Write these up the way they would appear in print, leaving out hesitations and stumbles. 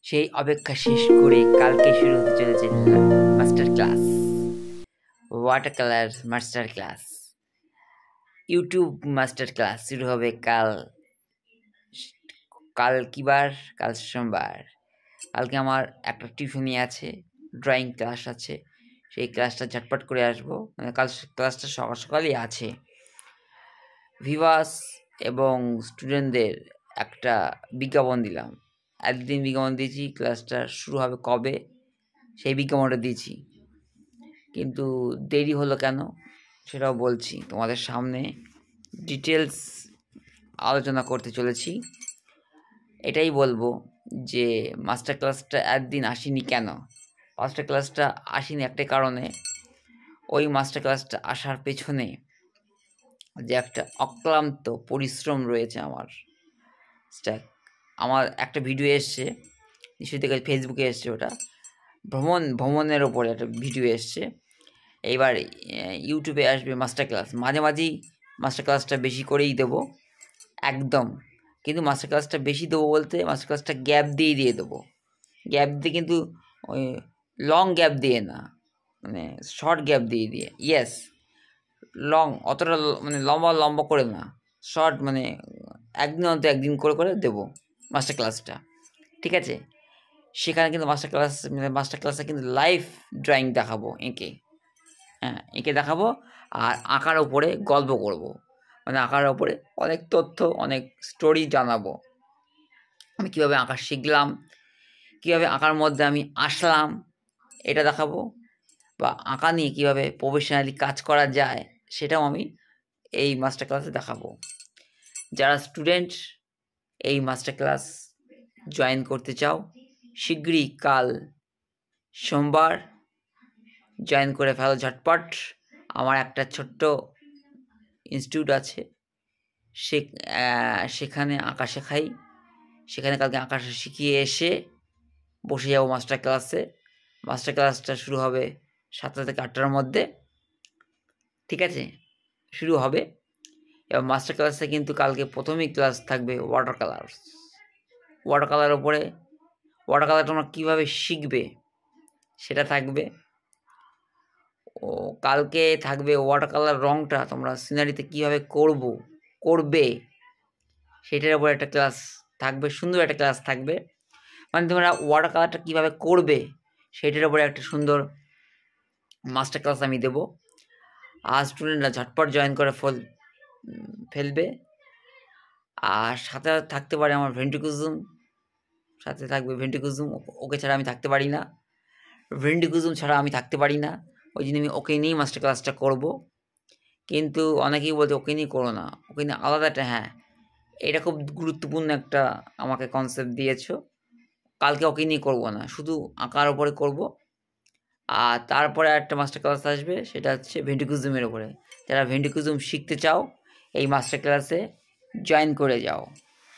সেই অপেক্ষা শেষ করে কালকে শুরু হতে চলেছে master class, water colour master class, YouTube master class শুরু হবে কাল। কাল কি বার? কাল সোমবার। কালকে আমার একটা টিউশনি আছে, ড্রয়িং ক্লাস আছে, সেই ক্লাসটা ঝটপট করে আসবো। মানে কাল ক্লাসটা সকাল সকালই আছে। ভিভাস এবং স্টুডেন্টদের একটা বিজ্ঞাপন দিলাম, একদিন বিজ্ঞাপন দিয়েছি, ক্লাসটা শুরু হবে কবে সেই বিজ্ঞাপনটা দিয়েছি, কিন্তু দেরি হলো কেন সেটাও বলছি। তোমাদের সামনে ডিটেলস আলোচনা করতে চলেছি। এটাই বলবো যে মাস্টার ক্লাসটা একদিন আসেনি কেন। মাস্টার ক্লাসটা আসেনি একটা কারণে, ওই মাস্টার ক্লাসটা আসার পেছনে যে একটা অক্লান্ত পরিশ্রম রয়েছে আমার। আমার একটা ভিডিও এসছে, নিশ্চয়ই দেখে ফেসবুকে এসছে, ওটা ভ্রমণের ওপরে একটা ভিডিও এসছে। এইবার ইউটিউবে আসবে মাস্টার ক্লাস, মাঝে মাঝেই মাস্টার ক্লাসটা বেশি করেই দেবো একদম। কিন্তু মাস্টার ক্লাসটা বেশি দেবো বলতে মাস্টার ক্লাসটা গ্যাপ দিয়ে দেবো। গ্যাপ দিয়ে কিন্তু ওই লং গ্যাপ দিয়ে না, মানে শর্ট গ্যাপ দিয়ে ইয়েস, লং অতটা মানে লম্বা করে না, শর্ট, মানে একদিন অন্তত একদিন করে দেবো মাস্টার ক্লাসটা, ঠিক আছে? সেখানে কিন্তু মাস্টার ক্লাসে কিন্তু লাইভ ড্রয়িং দেখাবো, এঁকে দেখাবো, আর আঁকার ওপরে গল্প করব, মানে আঁকার ওপরে অনেক তথ্য, অনেক স্টোরি জানাবো। আমি কীভাবে আঁকা শিখলাম, কীভাবে আঁকার মধ্যে আমি আসলাম, এটা দেখাবো। বা আঁকা নিয়ে কীভাবে প্রফেশনালি কাজ করা যায় সেটাও আমি এই মাস্টার ক্লাসে দেখাবো। যারা স্টুডেন্ট এই মাস্টার ক্লাস জয়েন করতে চাও, শীঘ্রই কাল সোমবার জয়েন করে ফেলো ঝটপট। আমার একটা ছোট্ট ইনস্টিটিউট আছে, সেখানে আঁকা শেখাই। সেখানে কালকে আঁকা শিখিয়ে এসে বসে যাবো মাস্টার ক্লাসে। মাস্টার ক্লাসটা শুরু হবে 7টা থেকে 8টার মধ্যে, ঠিক আছে? শুরু হবে। এবং মাস্টার ক্লাসে কিন্তু কালকে প্রথমেই ক্লাস থাকবে ওয়াটার কালার। ওয়াটার কালারের ওপরে ওয়াটার কালার তোমরা কীভাবে শিখবে সেটা থাকবে। ও কালকে থাকবে ওয়াটার কালার রঙটা তোমরা সিনারিতে কীভাবে করবে সেটার উপরে একটা ক্লাস থাকবে, সুন্দর একটা ক্লাস থাকবে। মানে তোমরা ওয়াটার কালারটা কীভাবে করবে সেটার উপরে একটা সুন্দর মাস্টার ক্লাস আমি দেবো। আর স্টুডেন্টরা ঝটপট জয়েন করে ফেলবে। আর সাথে থাকতে পারে আমার ভেন্ট্রিকুজম, সাথে থাকবে ভেন্ট্রিকুজম, ওকে ছাড়া আমি থাকতে পারি না। ভেন্ট্রিকুজম ছাড়া আমি থাকতে পারি না, ওই জন্য আমি ওকে নিয়েই মাস্টার ক্লাসটা করবো। কিন্তু অনেকেই বলছে ওকে নিয়ে করো না, ওকে নিয়ে আলাদাটা। হ্যাঁ, এটা খুব গুরুত্বপূর্ণ একটা আমাকে কনসেপ্ট দিয়েছো। কালকে ওকে নিয়ে করবো না, শুধু আঁকার ওপরে করব। আর তারপরে একটা মাস্টার ক্লাস আসবে, সেটা হচ্ছে ভেন্ট্রিকুজমের ওপরে। যারা ভেন্ট্রিকুজম শিখতে চাও এই মাস্টার ক্লাসে জয়েন করে যাও।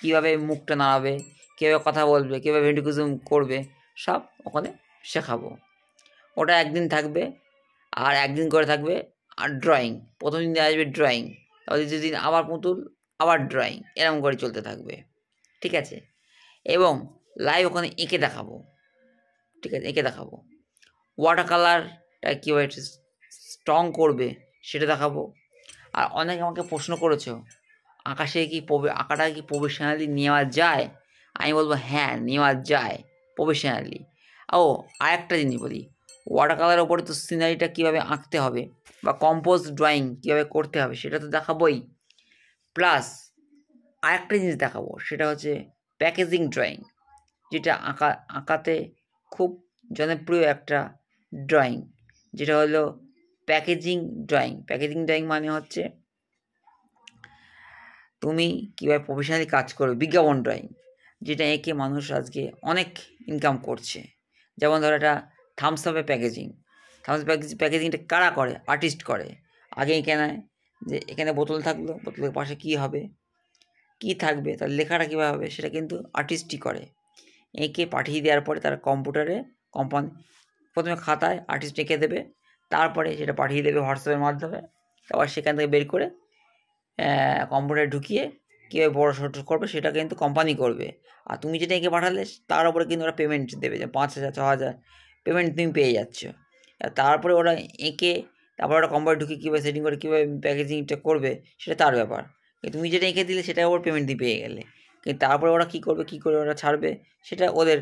কীভাবে মুখটা নাড়াবে, কীভাবে কথা বলবে, কীভাবে ভেন্ট্রিকুজম করবে, সব ওখানে শেখাবো। ওটা একদিন থাকবে, আর একদিন করে থাকবে আর ড্রয়িং। প্রথম দিন আসবে ড্রয়িং, তারপর দ্বিতীয় দিন আবার পুতুল, আবার ড্রয়িং, এরকম করে চলতে থাকবে, ঠিক আছে? এবং লাইভ ওখানে এঁকে দেখাবো, ঠিক আছে? এঁকে দেখাবো ওয়াটার কালারটা কীভাবে স্ট্রং করবে সেটা দেখাবো। আর অনেকে আমাকে প্রশ্ন করেছো আঁকাটাকে কি প্রফেশনালি নেওয়া যায়? আমি বলবো হ্যাঁ, নেওয়া যায় প্রফেশনালি। ও আরেকটা জিনিস বলি, ওয়াটার কালারের ওপরে তো সিনারিটা কীভাবে আঁকতে হবে বা কম্পোজ ড্রয়িং কীভাবে করতে হবে সেটা তো দেখাবোই। প্লাস আরেকটা জিনিস দেখাবো, সেটা হচ্ছে প্যাকেজিং ড্রয়িং, যেটা আঁকাতে খুব জনপ্রিয় একটা ড্রয়িং, যেটা হলো প্যাকেজিং ড্রয়িং। প্যাকেজিং ড্রয়িং মানে হচ্ছে তুমি কীভাবে প্রফেশনালি কাজ করবে। বিজ্ঞাপন ড্রয়িং, যেটা এঁকে মানুষ আজকে অনেক ইনকাম করছে। যেমন ধরো একটা থামস আপের প্যাকেজিং, প্যাকেজিংটা কারা করে? আর্টিস্ট করে। আগে এঁকে নেয় যে এখানে বোতল থাকলো, বোতলের পাশে কী হবে, কী থাকবে, তার লেখাটা কীভাবে হবে, সেটা কিন্তু আর্টিস্টই করে। এঁকে পাঠিয়ে দেওয়ার পরে তার কোম্পানি প্রথমে খাতায় আর্টিস্ট এঁকে দেবে, তারপরে সেটা পাঠিয়ে দেবে হোয়াটসঅ্যাপের মাধ্যমে। আবার সেখান থেকে বের করে কম্পিউটারে ঢুকিয়ে কীভাবে বড় ছোটো করবে সেটা কিন্তু কোম্পানি করবে। আর তুমি যেটা এঁকে পাঠালে তার উপরে কিন্তু ওরা পেমেন্ট দেবে, যে 5,000 6,000 পেমেন্ট তুমি পেয়ে যাচ্ছ। তারপরে ওরা এঁকে তারপরে ওরা কোম্পানি ঢুকে কীভাবে সেটিং করে কীভাবে প্যাকেজিংটা করবে সেটা তার ব্যাপার। তুমি যেটা এঁকে দিলে সেটার ওপর পেমেন্ট দিয়ে পেয়ে গেলে, কিন্তু তারপরে ওরা কী করবে, কী করে ওরা ছাড়বে সেটা ওদের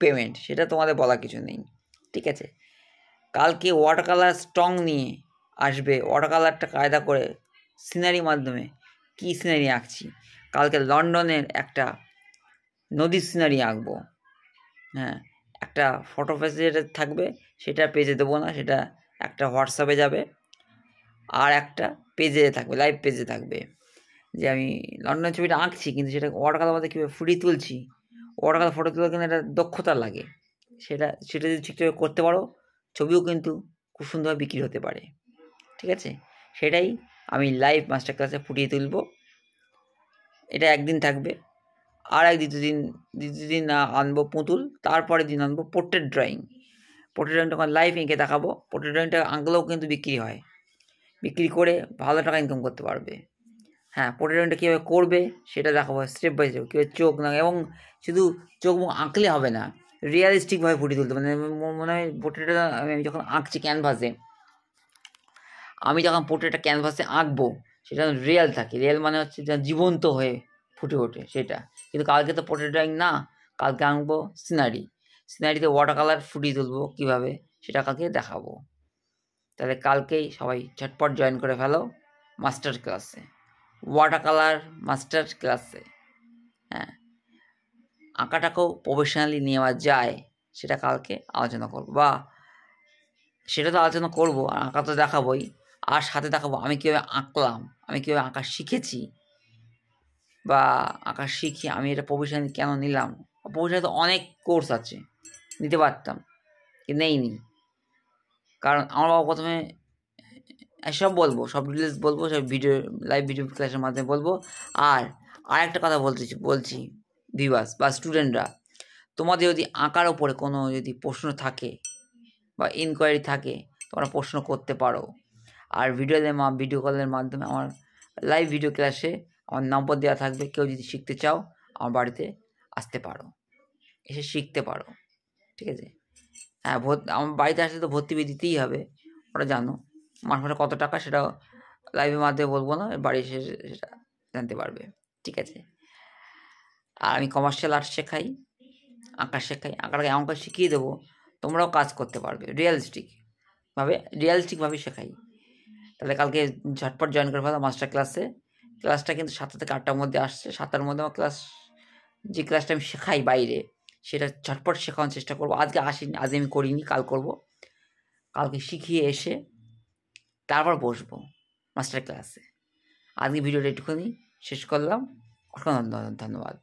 পেমেন্ট, সেটা তোমাদের বলা কিছু নেই। ঠিক আছে, কালকে ওয়াটার কালার স্ট্রং নিয়ে আসবে, ওয়াটার কালারটা কায়দা করে সিনারির মাধ্যমে। কী সিনারি আঁকছি, কালকে লন্ডনের একটা নদীর সিনারি আঁকবো। হ্যাঁ, একটা ফটো পেজে যেটা থাকবে সেটা পেজে দেবো না, সেটা একটা হোয়াটসঅ্যাপে যাবে, আর একটা পেজে থাকবে, লাইভ পেজে থাকবে, যে আমি লন্ডনের ছবিটা আঁকছি কিন্তু সেটা ওয়াটার কালার মধ্যে কীভাবে ফুটিয়ে তুলছি। ওয়াটার কালার ফটো তুলে কিন্তু একটা দক্ষতা লাগে, সেটা যদি ঠিকঠাক করতে পারো ছবিও কিন্তু খুব সুন্দরভাবে বিক্রি হতে পারে। ঠিক আছে, সেটাই আমি লাইভ মাস্টার ক্লাসে ফুটিয়ে তুলব। এটা একদিন থাকবে, আর দ্বিতীয় দিন আনবো পুতুল, তারপরের দিন আনবো পোর্ট্রেট ড্রয়িং। পোর্ট্রেট ড্রয়িংটা আমার লাইভ এঁকে দেখাবো। পোর্ট্রেট ড্রয়িংটা আঁকলেও কিন্তু বিক্রি হয়, বিক্রি করে ভালো টাকা ইনকাম করতে পারবে। হ্যাঁ, পোর্ট্রেট ড্রয়িংটা কীভাবে করবে সেটা দেখাবো স্টেপ বাই স্টেপ, কীভাবে চোখ না, এবং শুধু চোখ মুখ আঁকলে হবে না, রিয়ালিস্টিকভাবে ফুটিয়ে তুলতে, মানে মনে হয় পোর্ট্রেটটা আমি যখন আঁকছি ক্যানভাসে, আমি যখন পোর্ট্রেটটা ক্যানভাসে আঁকবো সেটা রিয়েল থাকে। রিয়েল মানে হচ্ছে যা জীবন্ত হয়ে ফুটে ওঠে সেটা। কিন্তু কালকে তো পোর্ট্রেট ড্রয়িং না, কালকে আঁকবো সিনারিতে ওয়াটার কালার ফুটিয়ে তুলবো কীভাবে সেটা কালকে দেখাবো। তাহলে কালকেই সবাই ঝটপট জয়েন করে ফেলো মাস্টার ক্লাসে, ওয়াটার কালার মাস্টার ক্লাসে। হ্যাঁ, আঁকাটাকেও প্রফেশনালি নেওয়া যায় সেটা কালকে আলোচনা করবো, বা সেটা তো আলোচনা করবো, আর আঁকা তো দেখাবোই, আর সাথে দেখাবো আমি কীভাবে আঁকলাম, আমি কীভাবে আঁকা শিখেছি, বা আঁকা শিখি আমি এটা প্রফেশনালি কেন নিলাম। প্রফেশনালি তো অনেক কোর্স আছে, নিতে পারতাম কিন্তু নেইনি, কারণ আমার বাবা প্রথমে সব বলবো, সব ডিটেলস বলবো, সব ভিডিও লাইভ ভিডিও ক্লাসের মাধ্যমে বলবো। আর একটা কথা বলছি ভিউয়ার্স বা স্টুডেন্টরা, তোমাদের যদি আঁকার ওপরে কোনো যদি প্রশ্ন থাকে বা ইনকোয়ারি থাকে তোমরা প্রশ্ন করতে পারো। আর ভিডিও কলের মাধ্যমে আমার লাইভ ভিডিও ক্লাসে আমার নম্বর দেওয়া থাকবে, কেউ যদি শিখতে চাও আমার বাড়িতে আসতে পারো, এসে শিখতে পারো। ঠিক আছে, হ্যাঁ, আমার বাড়িতে আসলে তো ভর্তি ফি দিতেই হবে, ওরা জানো। মাসে কত টাকা সেটা লাইভের মাধ্যমে বলবো না, বাড়ি এসে সেটা জানতে পারবে। ঠিক আছে, আর আমি কমার্শিয়াল আর্ট শেখাই, আঁকা শেখাই, আঁকাটাকে এমন করে শিখিয়ে দেবো তোমরাও কাজ করতে পারবে রিয়েলিস্টিকভাবে শেখাই। তাহলে কালকে ঝটপট জয়েন করে ফেলো মাস্টার ক্লাসে। ক্লাসটা কিন্তু 7টা থেকে 8টার মধ্যে আসছে। 7টার মধ্যে আমার যে ক্লাসটা আমি শেখাই বাইরে সেটা ঝটপট শেখানোর চেষ্টা করবো। আজকে আমি করিনি, কাল করব। কালকে শিখিয়ে এসে তারপর বসবো মাস্টার ক্লাসে। আজকে ভিডিওটা একটুখানি শেষ করলাম। অসংখ্য ধন্যবাদ।